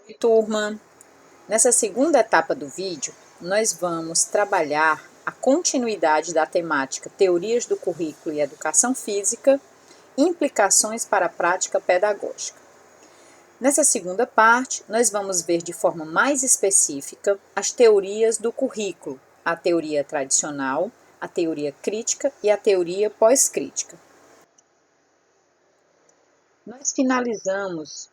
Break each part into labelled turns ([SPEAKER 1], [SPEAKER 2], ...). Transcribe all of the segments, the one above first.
[SPEAKER 1] Oi, turma! Nessa segunda etapa do vídeo, nós vamos trabalhar a continuidade da temática Teorias do Currículo e Educação Física, implicações para a prática pedagógica. Nessa segunda parte, nós vamos ver de forma mais específica as teorias do currículo, a teoria tradicional, a teoria crítica e a teoria pós-crítica. Nós finalizamos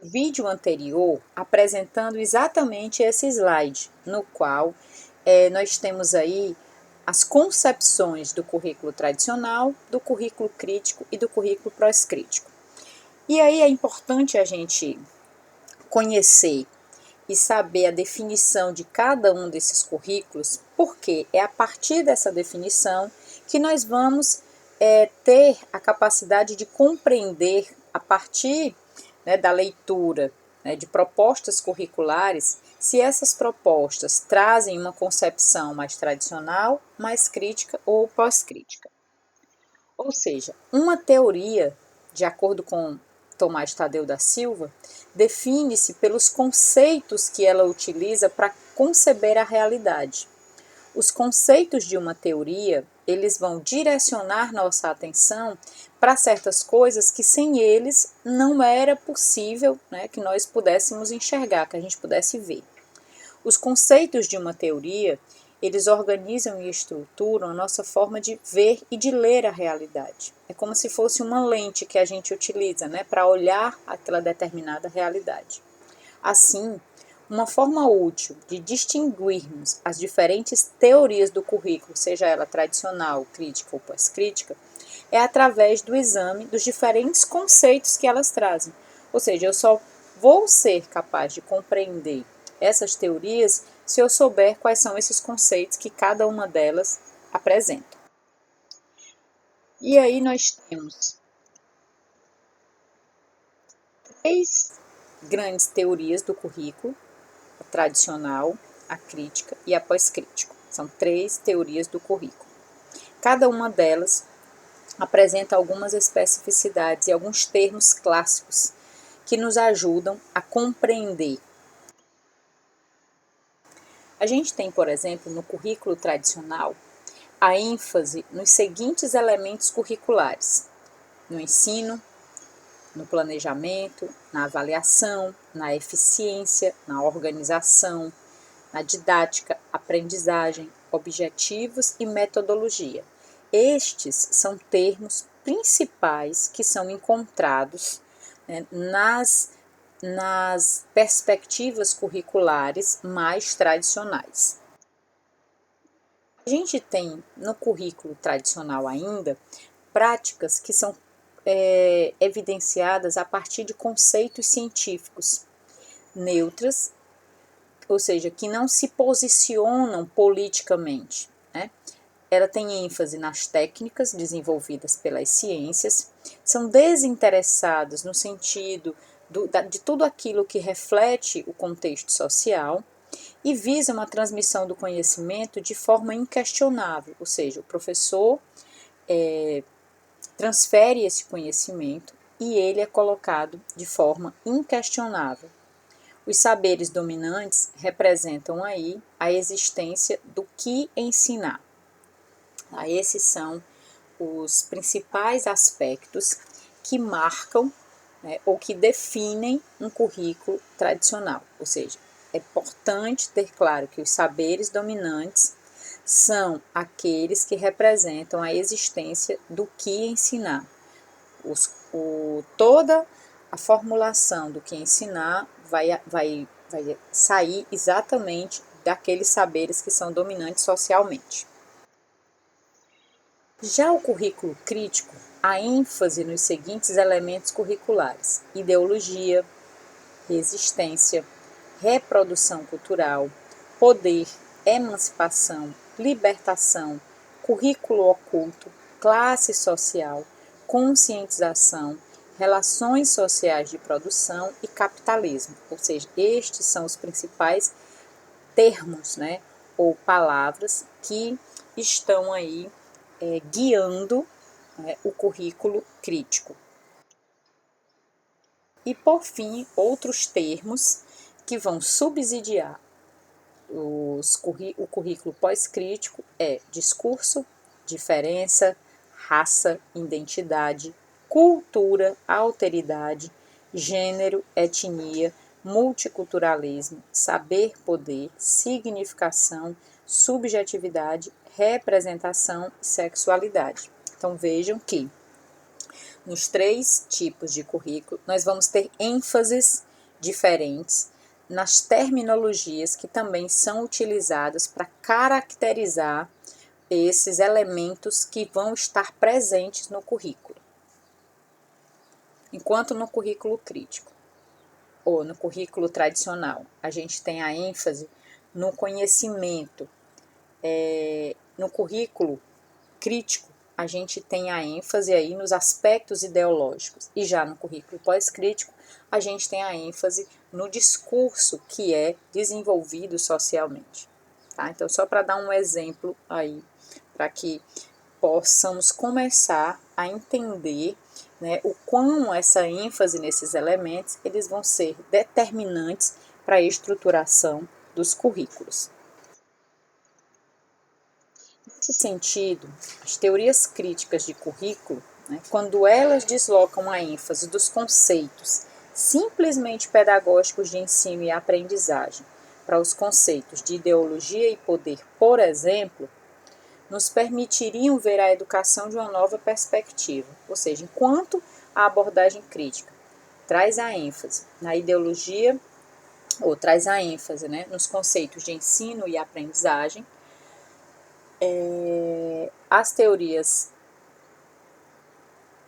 [SPEAKER 1] o vídeo anterior apresentando exatamente esse slide, no qual nós temos aí as concepções do currículo tradicional, do currículo crítico e do currículo pós-crítico. E aí é importante a gente conhecer e saber a definição de cada um desses currículos, porque é a partir dessa definição que nós vamos ter a capacidade de compreender, a partir da leitura de propostas curriculares, se essas propostas trazem uma concepção mais tradicional, mais crítica ou pós-crítica. Ou seja, uma teoria, de acordo com Tomás Tadeu da Silva, define-se pelos conceitos que ela utiliza para conceber a realidade. Os conceitos de uma teoria, eles vão direcionar nossa atenção para certas coisas que sem eles não era possível que nós pudéssemos enxergar, que a gente pudesse ver. Os conceitos de uma teoria, eles organizam e estruturam a nossa forma de ver e de ler a realidade. É como se fosse uma lente que a gente utiliza para olhar aquela determinada realidade. Assim, uma forma útil de distinguirmos as diferentes teorias do currículo, seja ela tradicional, crítica ou pós-crítica, é através do exame dos diferentes conceitos que elas trazem. Ou seja, eu só vou ser capaz de compreender essas teorias se eu souber quais são esses conceitos que cada uma delas apresenta. E aí nós temos 3 grandes teorias do currículo: a tradicional, a crítica e a pós-crítica. São 3 teorias do currículo. Cada uma delas apresenta algumas especificidades e alguns termos clássicos que nos ajudam a compreender. A gente tem, por exemplo, no currículo tradicional, a ênfase nos seguintes elementos curriculares: no ensino, no planejamento, na avaliação, na eficiência, na organização, na didática, aprendizagem, objetivos e metodologia. Estes são termos principais que são encontrados nas perspectivas curriculares mais tradicionais. A gente tem no currículo tradicional ainda práticas que são evidenciadas a partir de conceitos científicos neutras, ou seja, que não se posicionam politicamente. Ela tem ênfase nas técnicas desenvolvidas pelas ciências, são desinteressadas no sentido de tudo aquilo que reflete o contexto social e visa uma transmissão do conhecimento de forma inquestionável, ou seja, o professor transfere esse conhecimento e ele é colocado de forma inquestionável. Os saberes dominantes representam aí a existência do que ensinar. Esses são os principais aspectos que marcam ou que definem um currículo tradicional. Ou seja, é importante ter claro que os saberes dominantes são aqueles que representam a existência do que ensinar. Toda a formulação do que ensinar vai sair exatamente daqueles saberes que são dominantes socialmente. Já o currículo crítico, a ênfase nos seguintes elementos curriculares: ideologia, resistência, reprodução cultural, poder, emancipação, libertação, currículo oculto, classe social, conscientização, relações sociais de produção e capitalismo. Ou seja, estes são os principais termos, ou palavras que estão aí guiando o currículo crítico. E, por fim, outros termos que vão subsidiar o currículo pós-crítico é discurso, diferença, raça, identidade, cultura, alteridade, gênero, etnia, multiculturalismo, saber, poder, significação, subjetividade, representação e sexualidade. Então vejam que nos 3 tipos de currículo nós vamos ter ênfases diferentes nas terminologias que também são utilizadas para caracterizar esses elementos que vão estar presentes no currículo. Enquanto no currículo crítico ou no currículo tradicional, a gente tem a ênfase no conhecimento. No currículo crítico, a gente tem a ênfase aí nos aspectos ideológicos. E já no currículo pós-crítico, a gente tem a ênfase no discurso que é desenvolvido socialmente. Tá? Então, só para dar um exemplo aí, para que possamos começar a entender, né, o quão essa ênfase nesses elementos, eles vão ser determinantes para a estruturação dos currículos. Nesse sentido, as teorias críticas de currículo, né, quando elas deslocam a ênfase dos conceitos simplesmente pedagógicos de ensino e aprendizagem para os conceitos de ideologia e poder, por exemplo, nos permitiriam ver a educação de uma nova perspectiva. Ou seja, enquanto a abordagem crítica traz a ênfase na ideologia, ou traz a ênfase, né, nos conceitos de ensino e aprendizagem, as teorias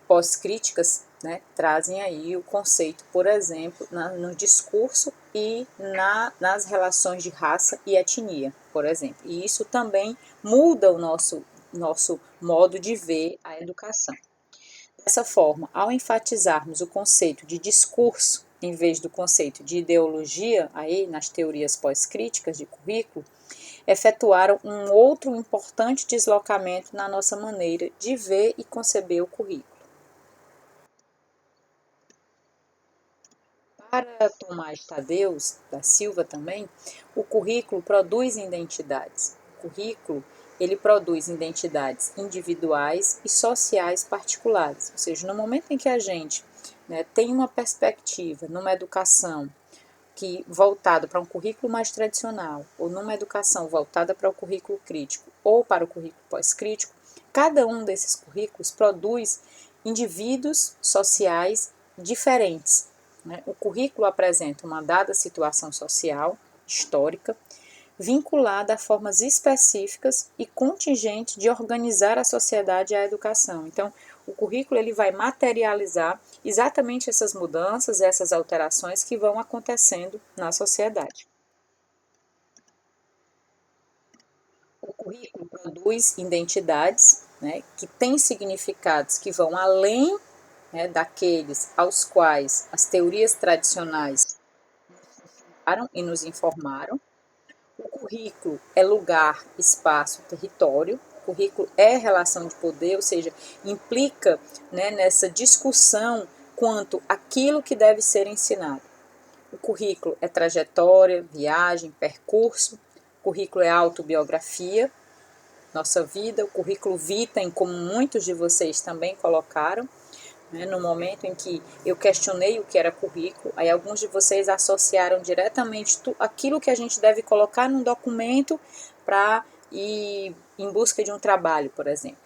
[SPEAKER 1] pós-críticas, né, trazem aí o conceito, por exemplo, no discurso e nas relações de raça e etnia, por exemplo. E isso também muda o nosso modo de ver a educação. Dessa forma, ao enfatizarmos o conceito de discurso em vez do conceito de ideologia aí nas teorias pós-críticas de currículo, efetuaram um outro importante deslocamento na nossa maneira de ver e conceber o currículo. Para Tomás Tadeu da Silva também, o currículo produz identidades. O currículo, ele produz identidades individuais e sociais particulares. Ou seja, no momento em que a gente, né, tem uma perspectiva numa educação que voltada para um currículo mais tradicional, ou numa educação voltada para o currículo crítico ou para o currículo pós-crítico, cada um desses currículos produz indivíduos sociais diferentes. Né? O currículo apresenta uma dada situação social, histórica, vinculada a formas específicas e contingentes de organizar a sociedade e a educação. Então, o currículo ele vai materializar exatamente essas mudanças, essas alterações que vão acontecendo na sociedade. O currículo produz identidades, né, que têm significados que vão além, né, daqueles aos quais as teorias tradicionais e nos informaram. O currículo é lugar, espaço, território. O currículo é relação de poder, ou seja, implica, né, nessa discussão quanto àquilo que deve ser ensinado. O currículo é trajetória, viagem, percurso. O currículo é autobiografia, nossa vida. O currículo vitae, como muitos de vocês também colocaram. No momento em que eu questionei o que era currículo, aí alguns de vocês associaram diretamente aquilo que a gente deve colocar num documento para ir em busca de um trabalho, por exemplo.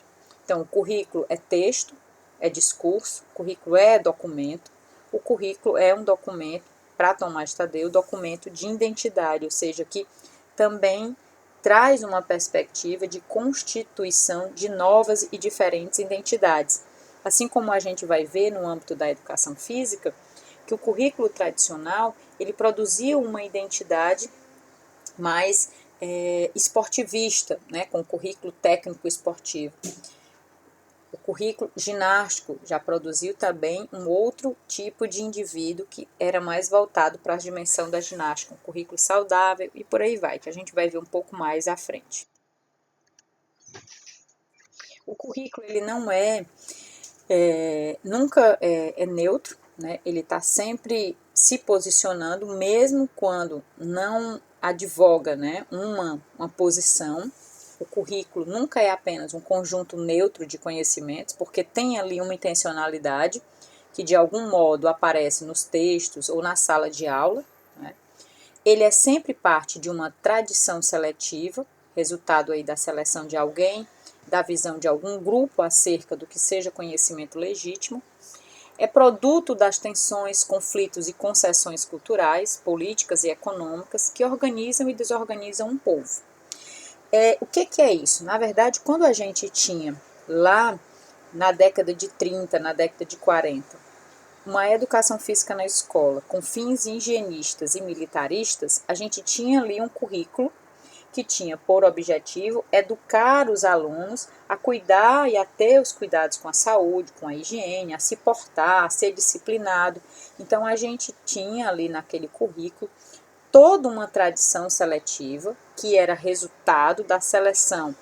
[SPEAKER 1] Então, o currículo é texto, é discurso, o currículo é documento, o currículo é um documento, para Tomás Tadeu, documento de identidade, ou seja, que também traz uma perspectiva de constituição de novas e diferentes identidades. Assim como a gente vai ver no âmbito da educação física, que o currículo tradicional, ele produzia uma identidade mais esportivista, né, com o currículo técnico esportivo. O currículo ginástico já produziu também um outro tipo de indivíduo que era mais voltado para a dimensão da ginástica, um currículo saudável e por aí vai, que a gente vai ver um pouco mais à frente. O currículo, ele não nunca é neutro, né, ele está sempre se posicionando, mesmo quando não advoga, né, uma posição. O currículo nunca é apenas um conjunto neutro de conhecimentos, porque tem ali uma intencionalidade que de algum modo aparece nos textos ou na sala de aula, né. Ele é sempre parte de uma tradição seletiva, resultado aí da seleção de alguém, da visão de algum grupo acerca do que seja conhecimento legítimo. É produto das tensões, conflitos e concessões culturais, políticas e econômicas que organizam e desorganizam um povo. O que é isso? Na verdade, quando a gente tinha lá na década de 30, na década de 40, uma educação física na escola com fins higienistas e militaristas, a gente tinha ali um currículo que tinha por objetivo educar os alunos a cuidar e a ter os cuidados com a saúde, com a higiene, a se portar, a ser disciplinado. Então a gente tinha ali naquele currículo toda uma tradição seletiva que era resultado da seleção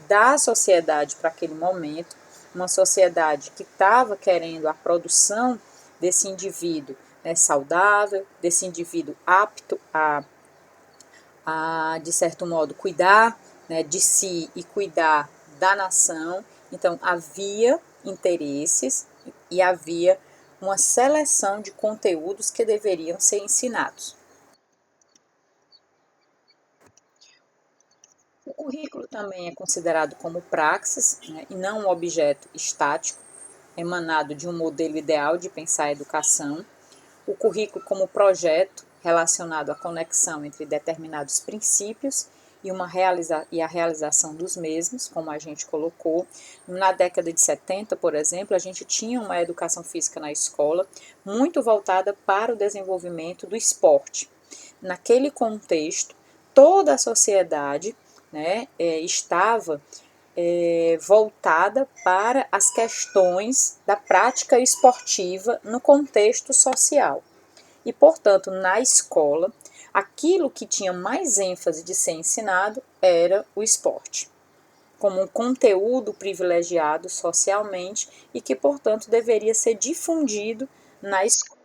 [SPEAKER 1] da sociedade para aquele momento, uma sociedade que estava querendo a produção desse indivíduo, né, saudável, desse indivíduo apto de certo modo, cuidar, né, de si e cuidar da nação. Então, havia interesses e havia uma seleção de conteúdos que deveriam ser ensinados. O currículo também é considerado como praxis, né, e não um objeto estático, emanado de um modelo ideal de pensar a educação. O currículo como projeto relacionado à conexão entre determinados princípios e a realização dos mesmos, como a gente colocou. Na década de 70, por exemplo, a gente tinha uma educação física na escola muito voltada para o desenvolvimento do esporte. Naquele contexto, toda a sociedade, né, estava voltada para as questões da prática esportiva no contexto social. E, portanto, na escola, aquilo que tinha mais ênfase de ser ensinado era o esporte, como um conteúdo privilegiado socialmente e que, portanto, deveria ser difundido na escola.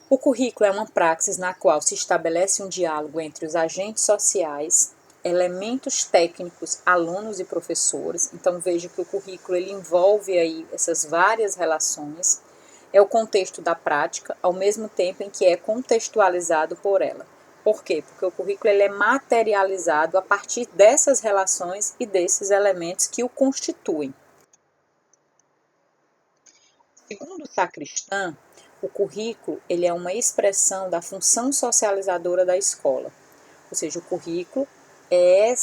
[SPEAKER 1] O currículo é uma praxis na qual se estabelece um diálogo entre os agentes sociais, elementos técnicos, alunos e professores. Então veja que o currículo ele envolve aí essas várias relações. É o contexto da prática, ao mesmo tempo em que é contextualizado por ela. Por quê? Porque o currículo ele é materializado a partir dessas relações e desses elementos que o constituem. Segundo o Sacristã, o currículo ele é uma expressão da função socializadora da escola. Ou seja, o currículo é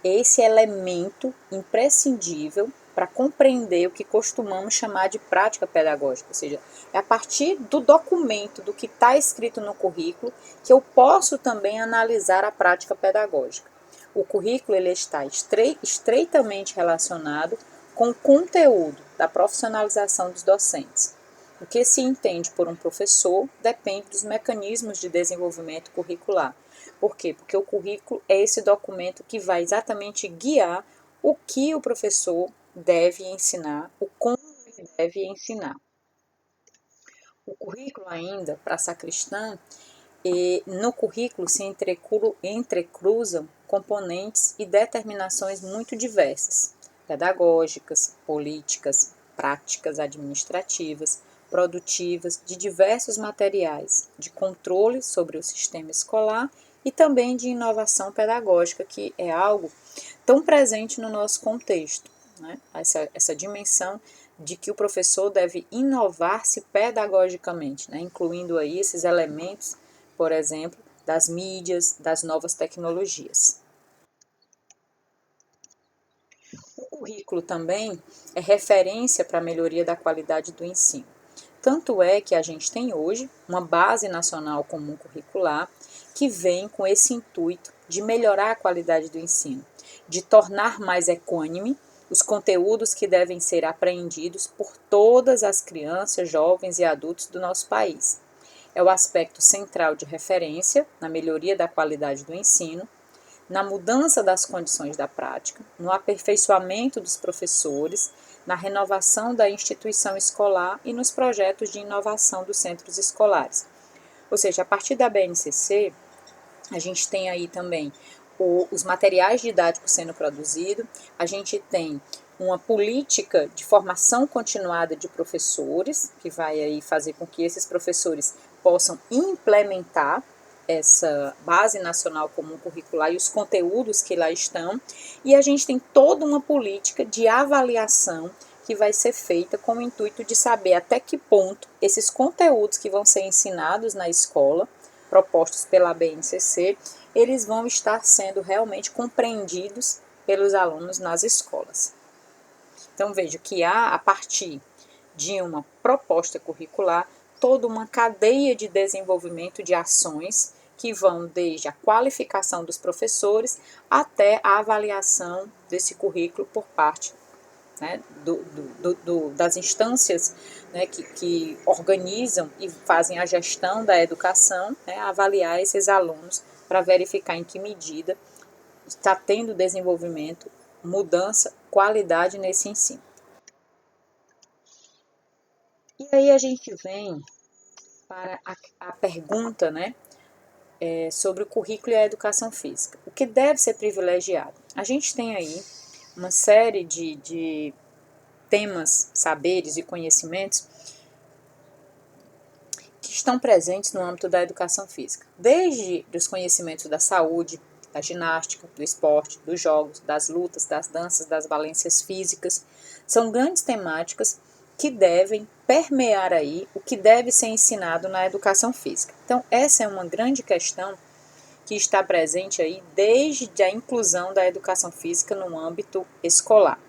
[SPEAKER 1] esse elemento imprescindível para compreender o que costumamos chamar de prática pedagógica. Ou seja, é a partir do documento, do que está escrito no currículo, que eu posso também analisar a prática pedagógica. O currículo ele está estreitamente relacionado com o conteúdo da profissionalização dos docentes. O que se entende por um professor depende dos mecanismos de desenvolvimento curricular. Por quê? Porque o currículo é esse documento que vai exatamente guiar o que o professor deve ensinar, o como ele deve ensinar. O currículo ainda, para a Sacristã, no currículo se entrecruzam componentes e determinações muito diversas, pedagógicas, políticas, práticas administrativas, produtivas, de diversos materiais, de controle sobre o sistema escolar e também de inovação pedagógica, que é algo tão presente no nosso contexto, né? Essa dimensão de que o professor deve inovar-se pedagogicamente, né? Incluindo aí esses elementos, por exemplo, das mídias, das novas tecnologias. O currículo também é referência para a melhoria da qualidade do ensino. Tanto é que a gente tem hoje uma base nacional comum curricular que vem com esse intuito de melhorar a qualidade do ensino, de tornar mais equânime os conteúdos que devem ser apreendidos por todas as crianças, jovens e adultos do nosso país. É o aspecto central de referência na melhoria da qualidade do ensino, na mudança das condições da prática, no aperfeiçoamento dos professores, na renovação da instituição escolar e nos projetos de inovação dos centros escolares. Ou seja, a partir da BNCC, a gente tem aí também os materiais didáticos sendo produzidos, a gente tem uma política de formação continuada de professores, que vai aí fazer com que esses professores possam implementar essa base nacional comum curricular e os conteúdos que lá estão, e a gente tem toda uma política de avaliação que vai ser feita com o intuito de saber até que ponto esses conteúdos que vão ser ensinados na escola, propostos pela BNCC, eles vão estar sendo realmente compreendidos pelos alunos nas escolas. Então, vejo que há, a partir de uma proposta curricular, toda uma cadeia de desenvolvimento de ações que vão desde a qualificação dos professores até a avaliação desse currículo por parte, né, das instâncias, né, que organizam e fazem a gestão da educação, né, avaliar esses alunos para verificar em que medida está tendo desenvolvimento, mudança, qualidade nesse ensino. E aí a gente vem para a pergunta, né, sobre o currículo e a educação física. O que deve ser privilegiado? A gente tem aí uma série de temas, saberes e conhecimentos que estão presentes no âmbito da educação física, desde os conhecimentos da saúde, da ginástica, do esporte, dos jogos, das lutas, das danças, das valências físicas. São grandes temáticas que devem permear aí o que deve ser ensinado na educação física. Então, essa é uma grande questão que está presente aí desde a inclusão da educação física no âmbito escolar,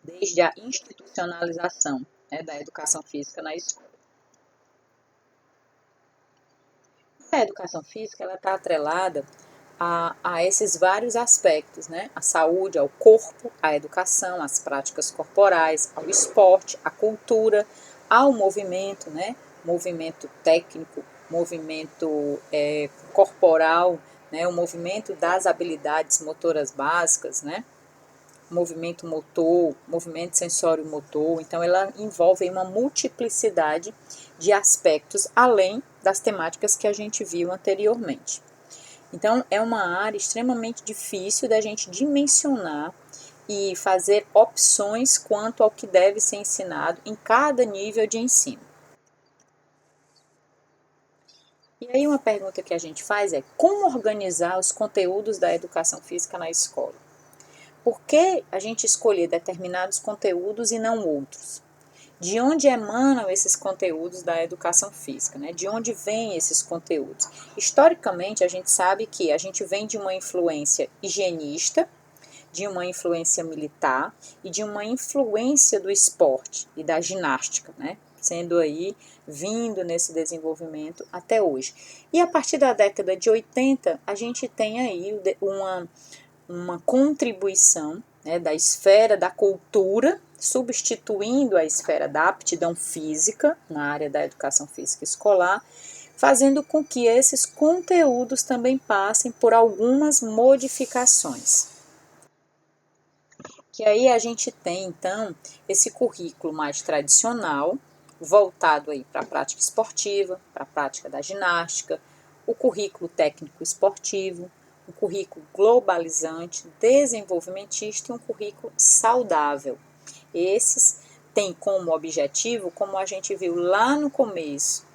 [SPEAKER 1] desde a institucionalização, né, da educação física na escola. A educação física ela está atrelada a esses vários aspectos, né? A saúde, ao corpo, à educação, às práticas corporais, ao esporte, à cultura, ao movimento, né? Movimento técnico, movimento corporal, né? O movimento das habilidades motoras básicas, né? Movimento motor, movimento sensório-motor. Então, ela envolve uma multiplicidade de aspectos, além das temáticas que a gente viu anteriormente. Então, é uma área extremamente difícil da gente dimensionar e fazer opções quanto ao que deve ser ensinado em cada nível de ensino. E aí uma pergunta que a gente faz é como organizar os conteúdos da educação física na escola? Por que a gente escolher determinados conteúdos e não outros? De onde emanam esses conteúdos da educação física, né? De onde vêm esses conteúdos? Historicamente, a gente sabe que a gente vem de uma influência higienista, de uma influência militar e de uma influência do esporte e da ginástica, né? Sendo aí, vindo nesse desenvolvimento até hoje. E a partir da década de 80, a gente tem aí uma contribuição, né, da esfera da cultura, substituindo a esfera da aptidão física na área da educação física escolar, fazendo com que esses conteúdos também passem por algumas modificações. Que aí a gente tem, então, esse currículo mais tradicional, voltado aí para a prática esportiva, para a prática da ginástica, o currículo técnico esportivo, um currículo globalizante, desenvolvimentista e um currículo saudável. Esses têm como objetivo, como a gente viu lá no começo,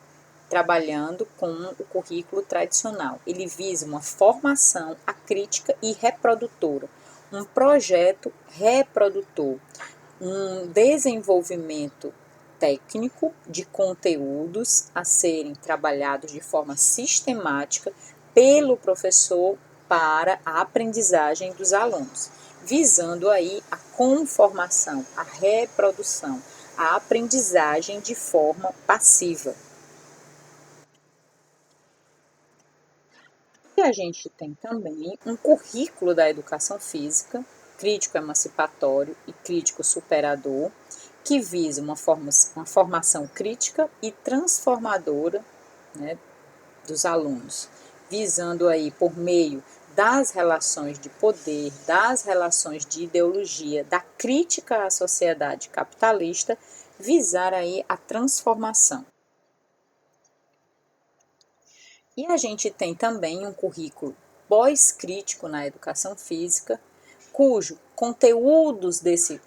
[SPEAKER 1] trabalhando com o currículo tradicional. Ele visa uma formação acrítica e reprodutora, um projeto reprodutor, um desenvolvimento técnico de conteúdos a serem trabalhados de forma sistemática pelo professor para a aprendizagem dos alunos, visando aí a conformação, a reprodução, a aprendizagem de forma passiva. E a gente tem também um currículo da educação física, crítico emancipatório e crítico superador, que visa uma formação crítica e transformadora, né, dos alunos, visando aí por meio das relações de poder, das relações de ideologia, da crítica à sociedade capitalista, visar aí a transformação. E a gente tem também um currículo pós-crítico na educação física, cujo conteúdos desse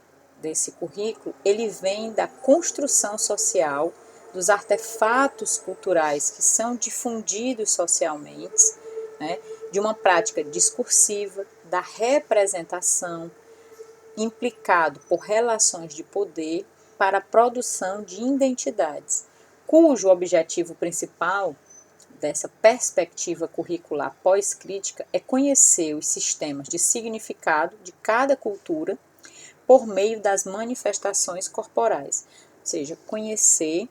[SPEAKER 1] currículo, ele vem da construção social, dos artefatos culturais que são difundidos socialmente, né, de uma prática discursiva, da representação, implicado por relações de poder para a produção de identidades, cujo objetivo principal dessa perspectiva curricular pós-crítica é conhecer os sistemas de significado de cada cultura por meio das manifestações corporais, ou seja, conhecer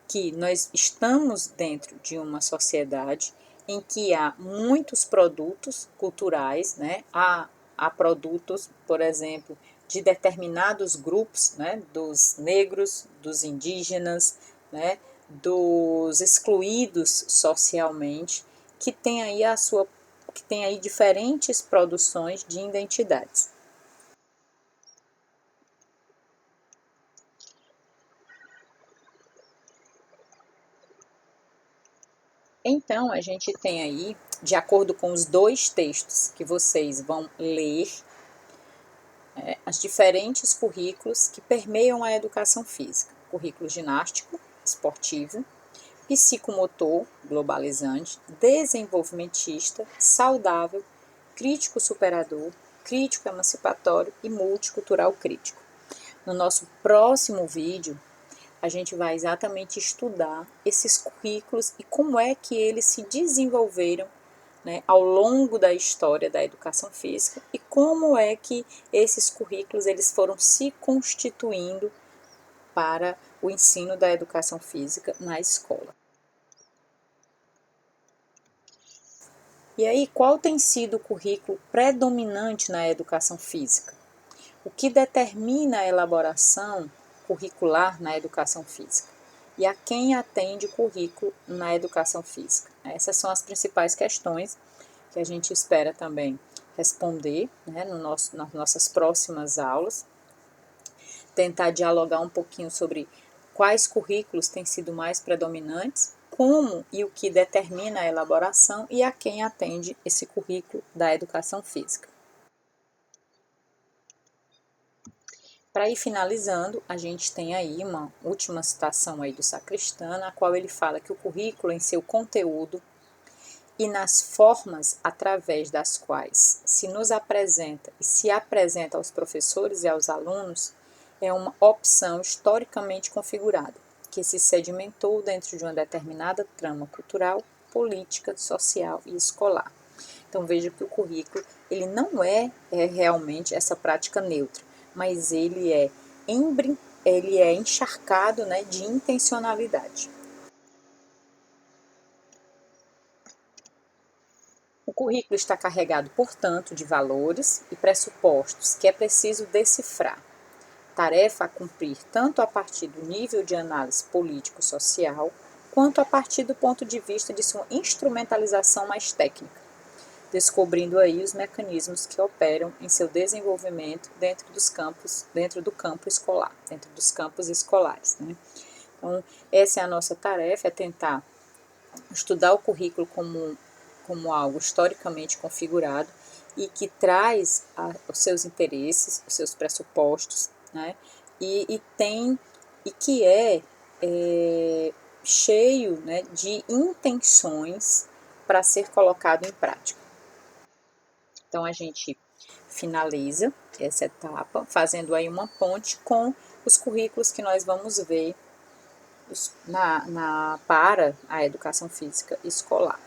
[SPEAKER 1] que nós estamos dentro de uma sociedade em que há muitos produtos culturais, né? Há produtos, por exemplo, de determinados grupos, né? Dos negros, dos indígenas, né? Dos excluídos socialmente, que tem aí diferentes produções de identidades. Então, a gente tem aí, de acordo com os dois textos que vocês vão ler, as diferentes currículos que permeiam a educação física. Currículo ginástico, esportivo, psicomotor, globalizante, desenvolvimentista, saudável, crítico superador, crítico emancipatório e multicultural crítico. No nosso próximo vídeo, a gente vai exatamente estudar esses currículos e como é que eles se desenvolveram, né, ao longo da história da educação física e como é que esses currículos eles foram se constituindo para o ensino da educação física na escola. E aí, qual tem sido o currículo predominante na educação física? O que determina a elaboração curricular na educação física? E a quem atende o currículo na educação física? Essas são as principais questões que a gente espera também responder, né, nas nossas próximas aulas. Tentar dialogar um pouquinho sobre quais currículos têm sido mais predominantes, como e o que determina a elaboração e a quem atende esse currículo da educação física. Para ir finalizando, a gente tem aí uma última citação aí do Sacristã, na qual ele fala que o currículo em seu conteúdo e nas formas através das quais se nos apresenta e se apresenta aos professores e aos alunos é uma opção historicamente configurada, que se sedimentou dentro de uma determinada trama cultural, política, social e escolar. Então veja que o currículo ele não é realmente essa prática neutra, mas ele é encharcado, né, de intencionalidade. O currículo está carregado, portanto, de valores e pressupostos que é preciso decifrar. Tarefa a cumprir tanto a partir do nível de análise político-social, quanto a partir do ponto de vista de sua instrumentalização mais técnica, descobrindo aí os mecanismos que operam em seu desenvolvimento dentro do campo escolar, dentro dos campos escolares, né? Então, essa é a nossa tarefa, é tentar estudar o currículo como algo historicamente configurado e que traz os seus interesses, os seus pressupostos, né? E que é cheio, né, de intenções para ser colocado em prática. Então a gente finaliza essa etapa fazendo aí uma ponte com os currículos que nós vamos ver para a educação física escolar.